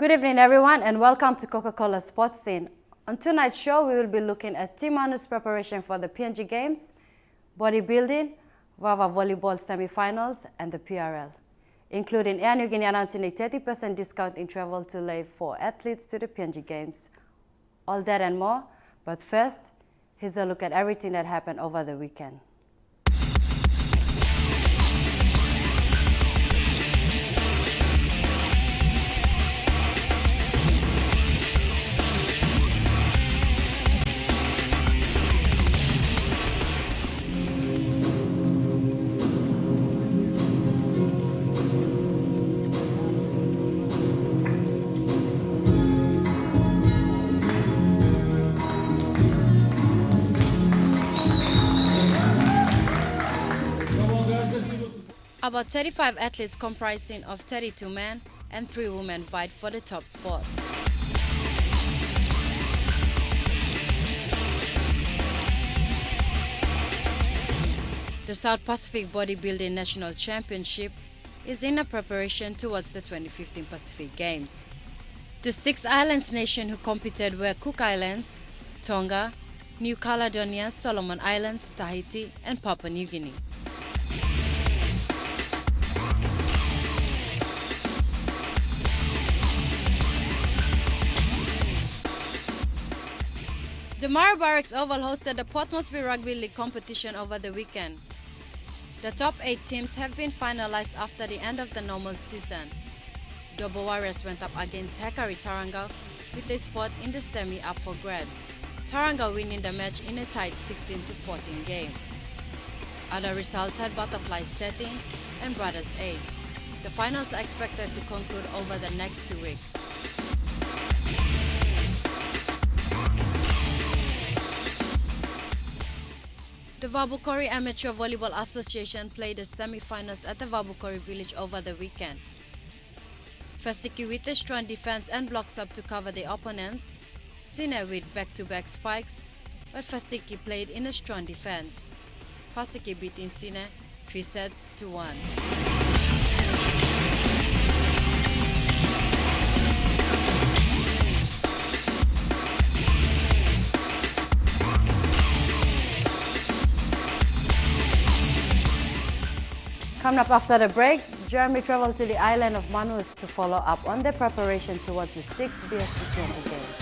Good evening, everyone, and welcome to Coca-Cola Sports Scene. On tonight's show, we will be looking at Team Manus' preparation for the PNG Games, bodybuilding, Vava volleyball semi-finals, and the PRL, including Air Niugini announcing a 30% discount in travel to Lae for athletes to the PNG Games. All that and more, but first, here's a look at everything that happened over the weekend. About 35 athletes comprising of 32 men and 3 women vied for the top spot. The South Pacific Bodybuilding National Championship is in a preparation towards the 2015 Pacific Games. The 6 islands nation who competed were Cook Islands, Tonga, New Caledonia, Solomon Islands, Tahiti, and Papua New Guinea. The Mara Barracks Oval hosted the Port Moresby Rugby League competition over the weekend. The top 8 teams have been finalized after the end of the normal season. Dobo Warriors went up against Hekari Taranga with a spot in the semi up for grabs, Taranga winning the match in a tight 16-14 game. Other results had Butterflies 13 and Brothers 8. The finals are expected to conclude over the next 2 weeks. The Vabukori Amateur Volleyball Association played the semi-finals at the Vabukori village over the weekend. Fasiki with a strong defense and blocks up to cover the opponents, Sine with back-to-back spikes, but Fasiki played in a strong defense. Fasiki beating Sine 3 sets to 1. Coming up after the break, Jeremy traveled to the island of Manus to follow up on their preparation towards the 6th BSC Games.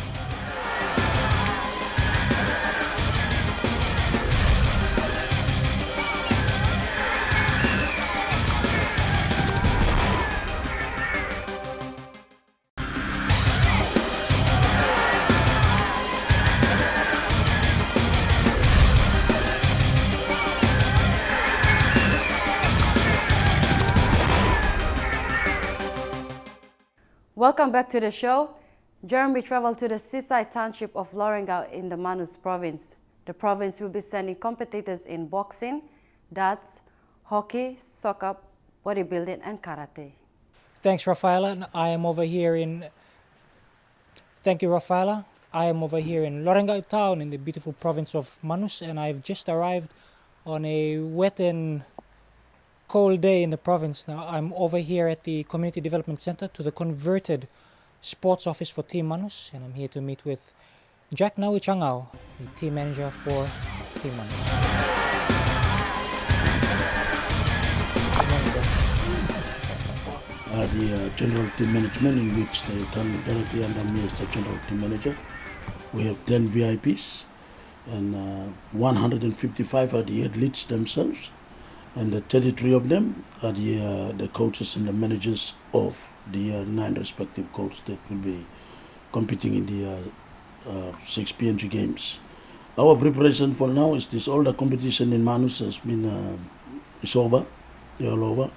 Welcome back to the show. Jeremy traveled to the seaside township of Lorengau in the Manus province. The province will be sending competitors in boxing, darts, hockey, soccer, bodybuilding, and karate. Thanks, Rafaela. Thank you, Rafaela. I am over here in Lorengau town in the beautiful province of Manus, and I've just arrived on a wet and cold day in the province. Now I'm over here at the Community Development Center to the converted sports office for Team Manus, and I'm here to meet with Jack Naui Changao, the team manager for Team Manus. The general team management, in which they come directly under me as the general team manager. We have 10 VIPs, and 155 are the athletes themselves, and the 33 of them are the coaches and the managers of the 9 respective coaches that will be competing in the 6 PNG Games. Our preparation for now is this: all the competition in Manus has been is over, they're all over,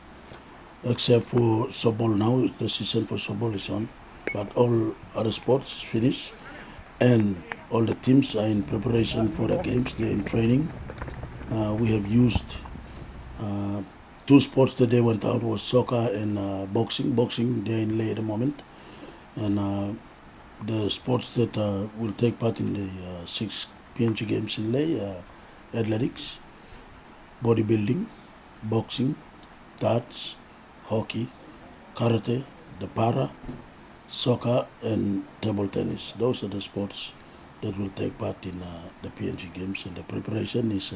except for softball. Now the season for softball is on, but all other sports is finished, and all the teams are in preparation for the games. They're in training. We have used 2 sports that they went out was soccer and boxing. Boxing, they're in Lae at the moment, and the sports that will take part in the 6 PNG Games in Lae: athletics, bodybuilding, boxing, darts, hockey, karate, the para, soccer and table tennis. Those are the sports that will take part in the PNG Games. And the preparation is,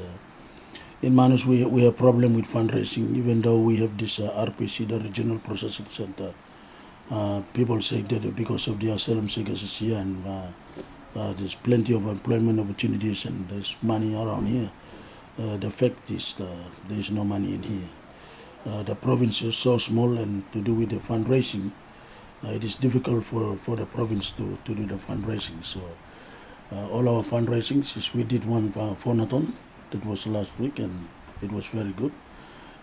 in Manus, we have problem with fundraising, even though we have this RPC, the Regional Processing Center. People say that because of the asylum seekers is here and there's plenty of employment opportunities and there's money around here. The fact is there is no money in here. The province is so small, and to do with the fundraising, it is difficult for the province to do the fundraising. So all our fundraisings is we did one phonathon that was last week, and it was very good.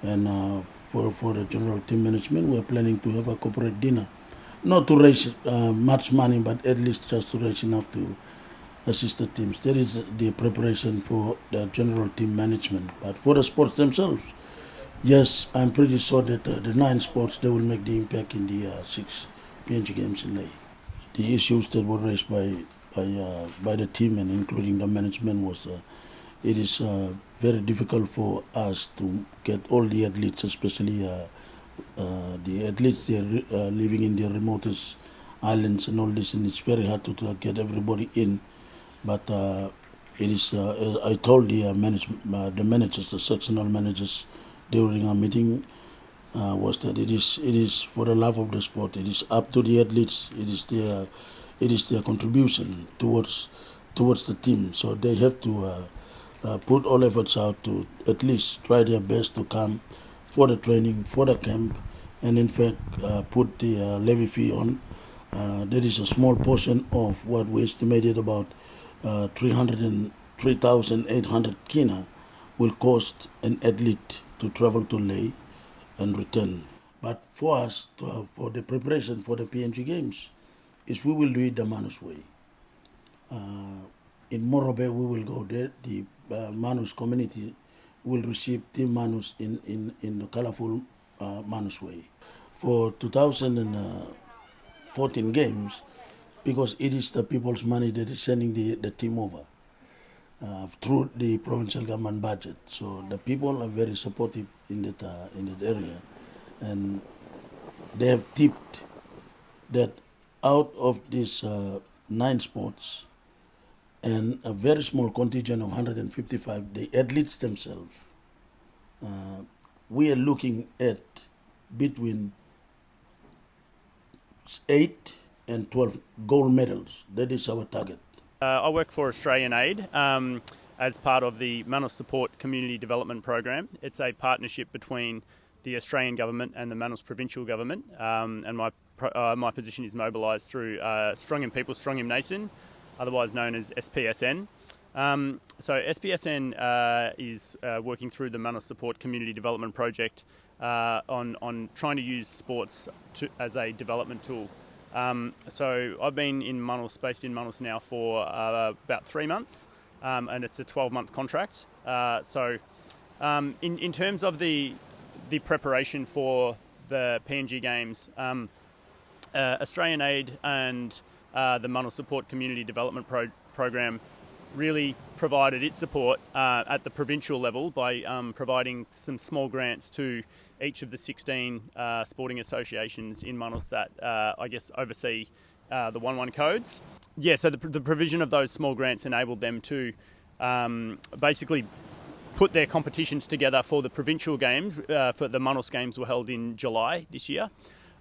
And for the general team management, we are planning to have a corporate dinner, not to raise much money, but at least just to raise enough to assist the teams. That is the preparation for the general team management. But for the sports themselves, yes, I'm pretty sure that the 9 sports, they will make the impact in the 6 PNG Games in Ley. The issues that were raised by the team and including the management was it is very difficult for us to get all the athletes, especially the athletes they are living in the remotest islands and all this, and it's very hard to get everybody in. But it is, as I told the managers, the sectional managers during our meeting, was that it is for the love of the sport. It is up to the athletes. It is their contribution towards the team. So they have to put all efforts out to at least try their best to come for the training, for the camp, and in fact put the levy fee on. That is a small portion of what we estimated about 3,800 kina will cost an athlete to travel to Ley and return. But for us, for the preparation for the PNG Games, is we will do it the Manus way. In Morobe, we will go there. The Manus community will receive Team Manus in the colorful Manus way. For 2014 Games, because it is the people's money that is sending the team over through the provincial government budget. So the people are very supportive in that area, and they have tipped that out of these 9 sports and a very small contingent of 155, the athletes themselves, we are looking at between 8 and 12 gold medals. That is our target. I work for Australian Aid as part of the Manus Support Community Development Program. It's a partnership between the Australian government and the Manus provincial government, and my position is mobilised through Strong in People, Strong in Nation, otherwise known as SPSN. So SPSN is working through the Manus Support Community Development Project on trying to use sports as a development tool. So I've been based in Manus now for about 3 months, and it's a 12-month contract. In terms of the preparation for the PNG Games, Australian Aid and the Manus Support Community Development Program really provided its support at the provincial level by providing some small grants to each of the 16 sporting associations in Manus that I guess oversee the 1-1 codes. Yeah, so the provision of those small grants enabled them to basically put their competitions together for the provincial games. For the Manus Games were held in July this year.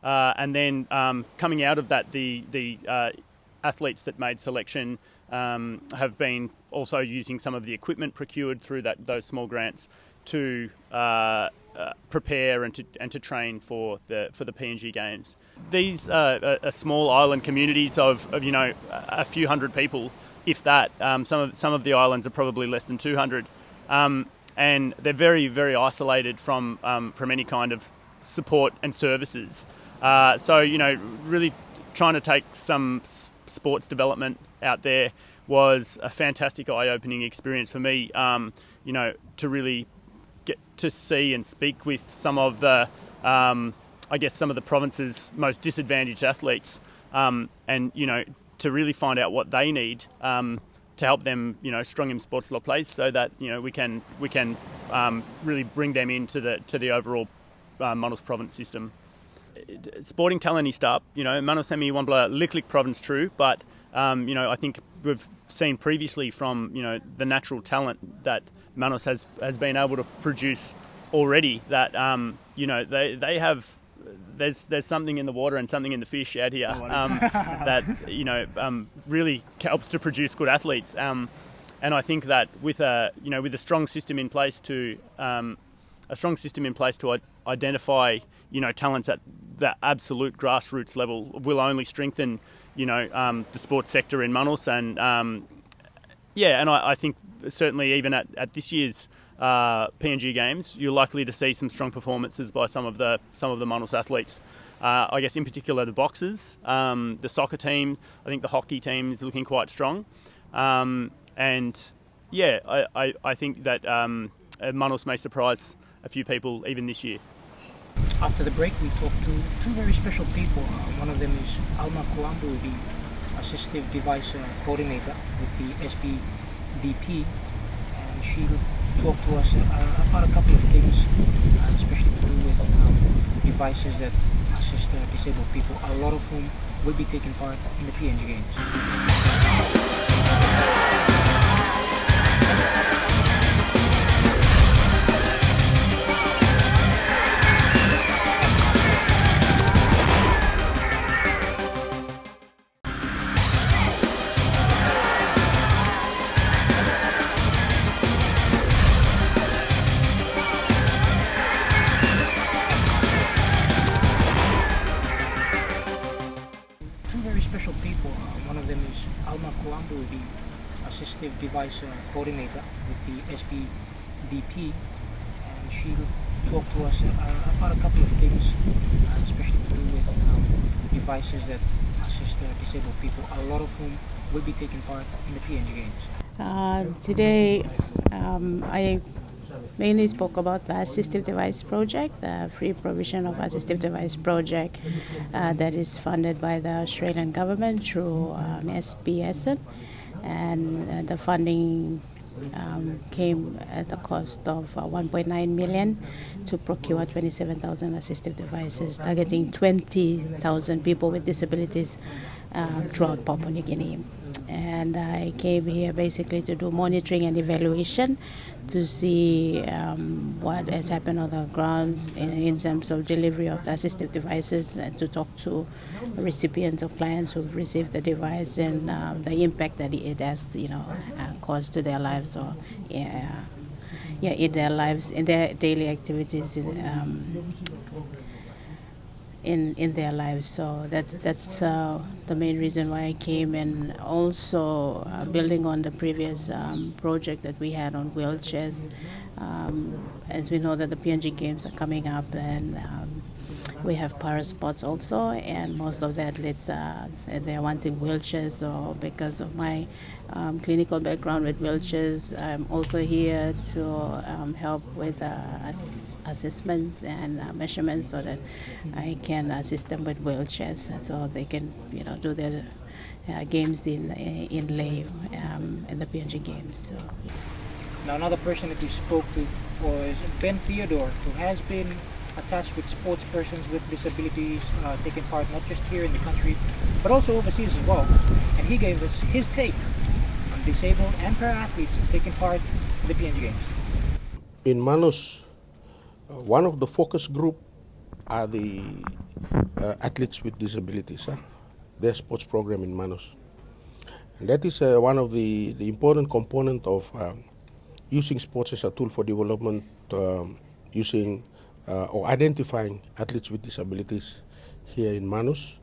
And then coming out of that, the athletes that made selection have been also using some of the equipment procured through those small grants to prepare and to train for the PNG Games. These are small island communities of a few hundred people, if that. Some of the islands are probably less than 200, and they're very, very isolated from any kind of support and services. So really trying to take some sports development out there was a fantastic eye-opening experience for me. To really get to see and speak with some of the, some of the province's most disadvantaged athletes, and to really find out what they need to help them, strong in sports law place, so that we can really bring them into the overall Manus province system. sporting talent is up. Manus Semi Wambla Liklik province true, but I think we've seen previously from the natural talent that Manus has been able to produce already. That they have. There's something in the water and something in the fish out here that really helps to produce good athletes. And I think that with a strong system in place to identify talents at the absolute grassroots level will only strengthen the sports sector in Manus. And I think certainly even at this year's PNG Games, you're likely to see some strong performances by some of the Manus athletes. I guess in particular the boxers, the soccer team. I think the hockey team is looking quite strong, I think that Manus may surprise a few people even this year. After the break, we talked to two very special people. One of them is Alma Kuambu, the assistive device coordinator with the SBDP, and she talked to us about a couple of things, especially to do with devices that assist disabled people, a lot of whom will be taking part in the PNG Games. Special people. One of them is Alma Kuambu, the assistive device coordinator with the SBDP, and she talked to us about a couple of things, especially to do with devices that assist disabled people, a lot of whom will be taking part in the PNG Games. Today, I mainly spoke about the assistive device project, the free provision of assistive device project that is funded by the Australian government through SBSN, and the funding came at the cost of 1.9 million to procure 27,000 assistive devices, targeting 20,000 people with disabilities throughout Papua New Guinea. And I came here basically to do monitoring and evaluation to see what has happened on the grounds in terms of delivery of the assistive devices, and to talk to recipients or clients who've received the device and the impact that it has caused to their lives, or in their lives, in their daily activities in their lives. So that's the main reason why I came, and also building on the previous project that we had on wheelchairs. As we know that the PNG Games are coming up, and we have para sports also, and most of the athletes they're wanting wheelchairs. So because of my clinical background with wheelchairs, I'm also here to help with assessments and measurements, so that I can assist them with wheelchairs, so they can do their games in lay in the PNG Games. So. Now, another person that we spoke to was Ben Theodore, who has been attached with sports persons with disabilities, taking part not just here in the country, but also overseas as well. And he gave us his take on disabled and para-athletes taking part in the PNG Games. In Manus, one of the focus group are the athletes with disabilities, their sports program in Manus. And that is one of the important component of using sports as a tool for development, using or identifying athletes with disabilities here in Manus.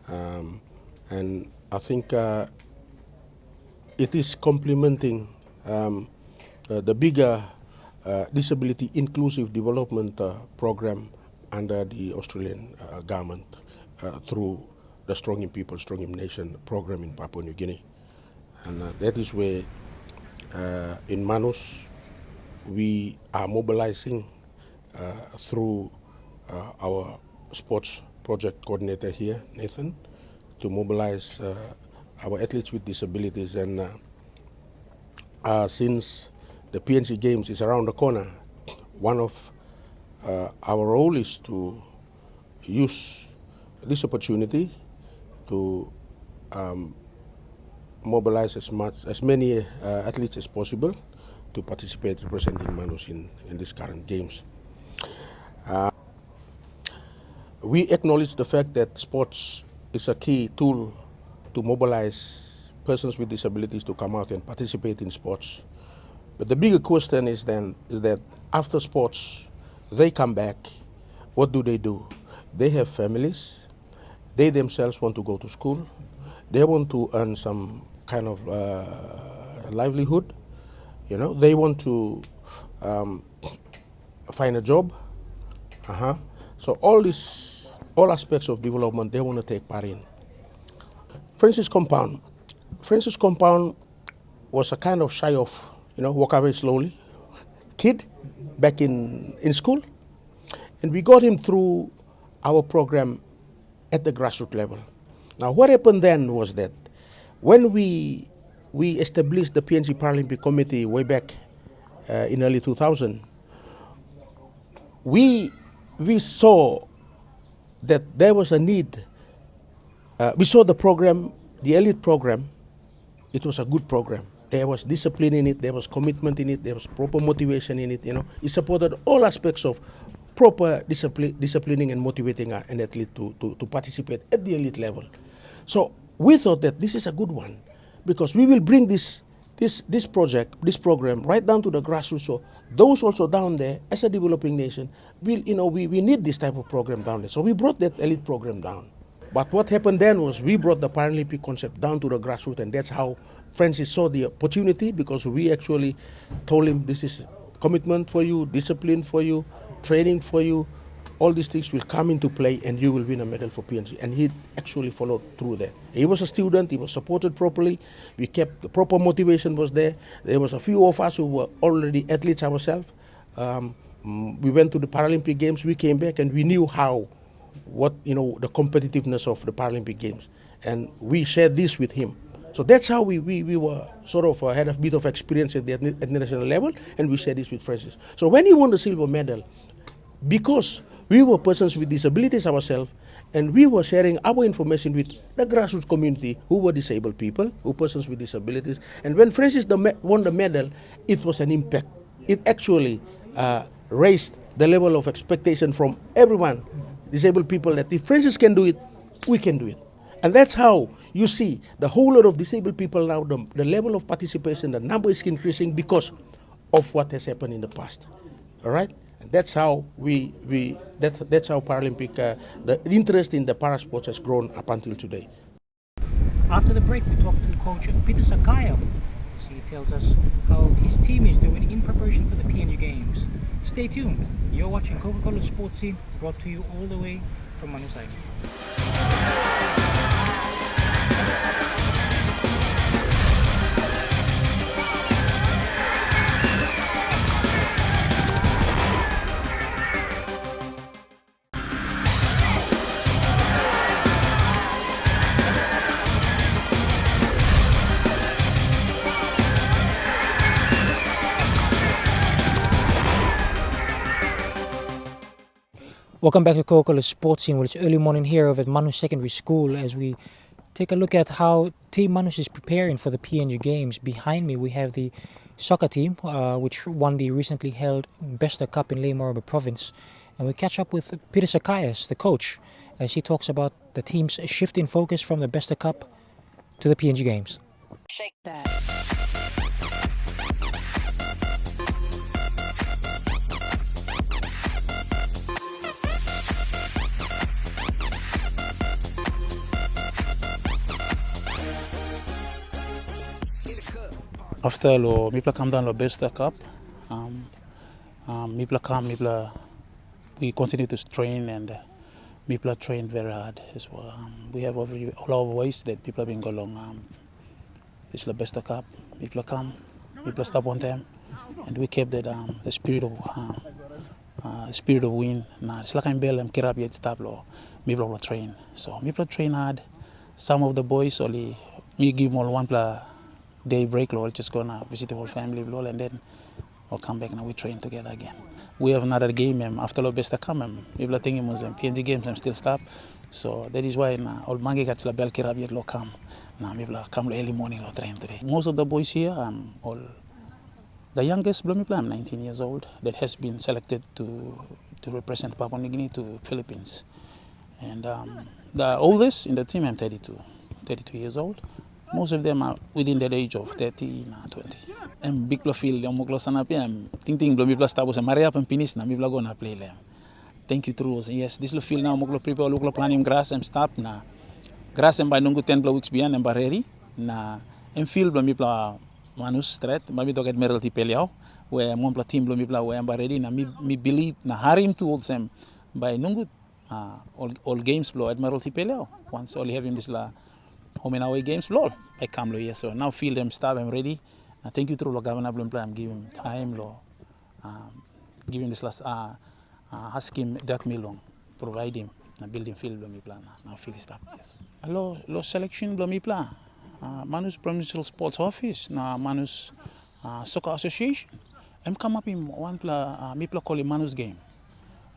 And I think it is complementing the bigger disability inclusive development program under the Australian government through the Strong in People, Strong in Nation program in Papua New Guinea. And that is where in Manus we are mobilizing through our sports project coordinator here, Nathan, to mobilize our athletes with disabilities. And since the PNG Games is around the corner, one of our role is to use this opportunity to mobilize as many athletes as possible to participate representing Manus in these current games. We acknowledge the fact that sports is a key tool to mobilize persons with disabilities to come out and participate in sports. But the bigger question is that after sports, they come back, what do? They have families, they themselves want to go to school, they want to earn some kind of livelihood, they want to find a job. So all aspects of development they want to take part in. Francis Compound was a kind of shy of, walk away slowly kid back in school. And we got him through our program at the grassroots level. Now what happened then was that when we established the PNG Paralympic Committee way back in early 2000, we saw that there was a need. We saw the program, the elite program, it was a good program. There was discipline in it, there was commitment in it, there was proper motivation in it, It supported all aspects of proper disciplining and motivating an athlete to participate at the elite level. So we thought that this is a good one because we will bring this program right down to the grassroots. So those also down there, as a developing nation, we need this type of program down there. So we brought that elite program down. But what happened then was we brought the Paralympic concept down to the grassroots, and that's how Francis saw the opportunity, because we actually told him this is commitment for you, discipline for you, training for you. All these things will come into play and you will win a medal for PNG. And he actually followed through that. He was a student, he was supported properly, we kept the proper motivation was there. There was a few of us who were already athletes ourselves. We went to the Paralympic Games, we came back and we knew the competitiveness of the Paralympic Games. And we shared this with him. So that's how we were sort of had a bit of experience at the international level, and we shared this with Francis. So when he won the silver medal, because we were persons with disabilities ourselves, and we were sharing our information with the grassroots community who were disabled people, who persons with disabilities. And when Francis won the medal, it was an impact. It actually raised the level of expectation from everyone, disabled people, that if Francis can do it, we can do it. And that's how you see the whole lot of disabled people now, the level of participation, the number is increasing because of what has happened in the past. All right? That's how that's how Paralympic, the interest in the parasports has grown up until today. After the break, we talked to coach Peter Sakaya. He tells us how his team is doing in preparation for the PNG Games. Stay tuned. You're watching Coca-Cola Sports Scene, brought to you all the way from Manus. Welcome back to Coca-Cola Sports Scene. Well, it's early morning here over at Manus Secondary School as we take a look at how Team Manus is preparing for the PNG Games. Behind me we have the soccer team which won the recently held Besta Cup in Leimoroba Province. And we catch up with Peter Sakayas, the coach, as he talks about the team's shift in focus from the Besta Cup to the PNG Games. Shake that. After lo mipla come down lo Besta Cup, we continue to train, and mipla train very hard as well. We have all our ways that people have been going along. This the Besta Cup, mipla stop on time, and we kept that the spirit of win. Nah, it's like I'm bell kirap yet stop lo mipla train. So mipla train hard. Some of the boys only me give more one day break, we'll just gonna visit the whole family, and then we'll come back and we train together again. we have another game after the best come. People thinking was PNG games I'm still stop. So that is why na all mangi kat la bel kirab yet lo come. Na people come early morning or train today. Most of the boys here all the youngest I'm 19 years old that has been selected to represent Papua New Guinea to Philippines. And the oldest in the team I'm 32 years old. Most of them are within the age of 30 na 20. And big field yung muklo sana pi ting belum plus tapos Maria pempinis na mi go na play lem. Thank you true. Yes, this field now muklo prepare muklo planning grass and stop na grass and by nunggu 10 weeks bian and barreri na en field belum pla Manus straight mami to get Admiralty Peliao where mon pla team belum pla where barreri na mi believe na harim towards them by nunggu all games blow Admiralty Peliao once only having this la home and away games blow I come lo yes so now field them stop I'm ready. Thank you to the governor. I'm giving time, giving this last ask him that milong, provide him na building field blomi plan now field stop. Yes. Hello, selection blomi plan. Manus Provincial Sports Office na Manus Soccer Association. I'm come up in one me call it Manus game.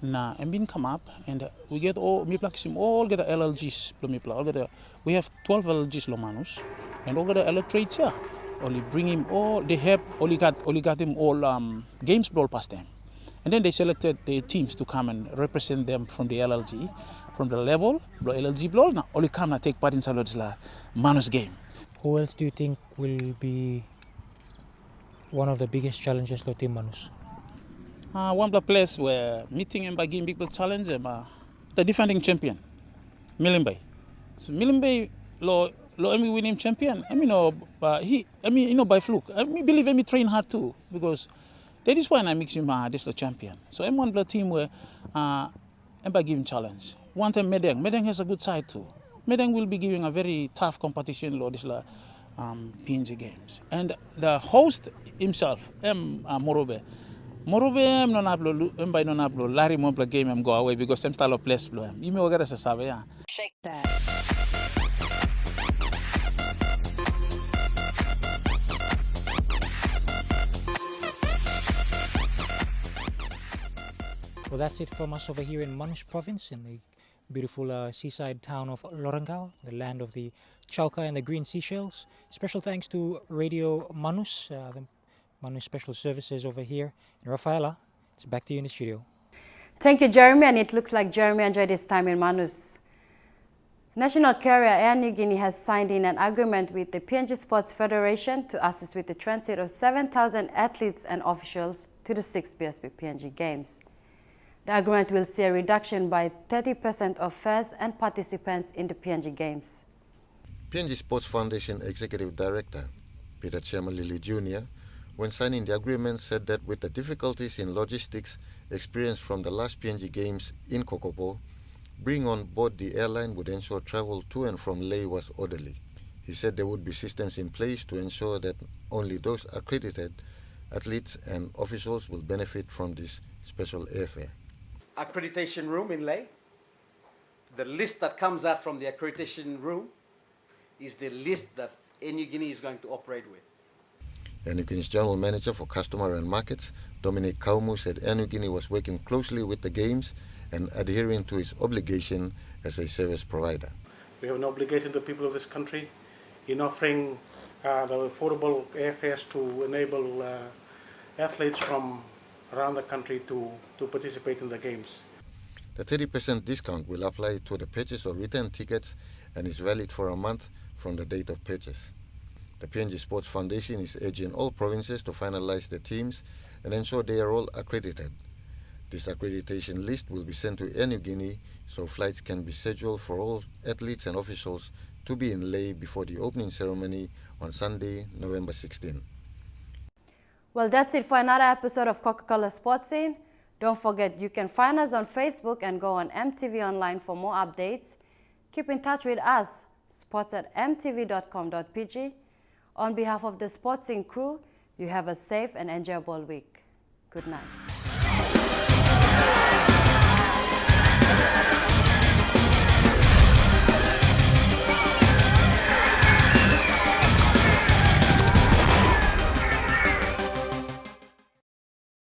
Na I'm been come up and we get all me kisim all get the LLGs blomi plan. All get we have 12 LLGs lo Manus and all get the electorates here. Only bring him all they have only got him all games ball past them. And then they selected the teams to come and represent them from the LLG, from the level, the LLG ball. Now only come and take part in the Manus game. Who else do you think will be one of the biggest challenges for Team Manus? One of the place where meeting and by giving big challenge the defending champion, Milimbai. So Milimbai lo Emi win him champion. I mean, by fluke. I believe Emi train hard too because that is why I mix him this the champion. So I'm one of the team where Emba give him challenge. One time Medeng has a good side too. Medeng will be giving a very tough competition lo this PNG games. And the host himself, Morobe. Morobe non hablo Emba non hablo Larry Mompla game go away because same style of place blow him. You may get a sabe ya. Shake that. Well, that's it from us over here in Manus province in the beautiful seaside town of Lorengau, the land of the chauka and the green seashells. Special thanks to Radio Manus, the Manus Special Services over here. And Rafaela, it's back to you in the studio. Thank you, Jeremy, and it looks like Jeremy enjoyed his time in Manus. National carrier Air Niugini has signed in an agreement with the PNG Sports Federation to assist with the transit of 7,000 athletes and officials to the 6 BSP PNG Games. The agreement will see a reduction by 30% of fares and participants in the PNG Games. PNG Sports Foundation Executive Director Peter Chiamalili Jr., when signing the agreement, said that with the difficulties in logistics experienced from the last PNG Games in Kokopo, bringing on board the airline would ensure travel to and from Lae was orderly. He said there would be systems in place to ensure that only those accredited athletes and officials will benefit from this special airfare. Accreditation room in Lae. The list that comes out from the accreditation room is the list that Air Niugini is going to operate with. Air Niugini's General Manager for Customer and Markets, Dominic Kaumu, said Air Niugini was working closely with the Games and adhering to its obligation as a service provider. We have an obligation to the people of this country in offering the affordable airfares to enable athletes from around the country to participate in the Games. The 30% discount will apply to the purchase of return tickets and is valid for a month from the date of purchase. The PNG Sports Foundation is urging all provinces to finalize the teams and ensure they are all accredited. This accreditation list will be sent to Air Niugini so flights can be scheduled for all athletes and officials to be in Lae before the opening ceremony on Sunday, November 16. Well, that's it for another episode of Coca-Cola Sports Scene. Don't forget, you can find us on Facebook and go on MTV Online for more updates. Keep in touch with us, sports@mtv.com.pg. On behalf of the Sports Scene crew, you have a safe and enjoyable week. Good night.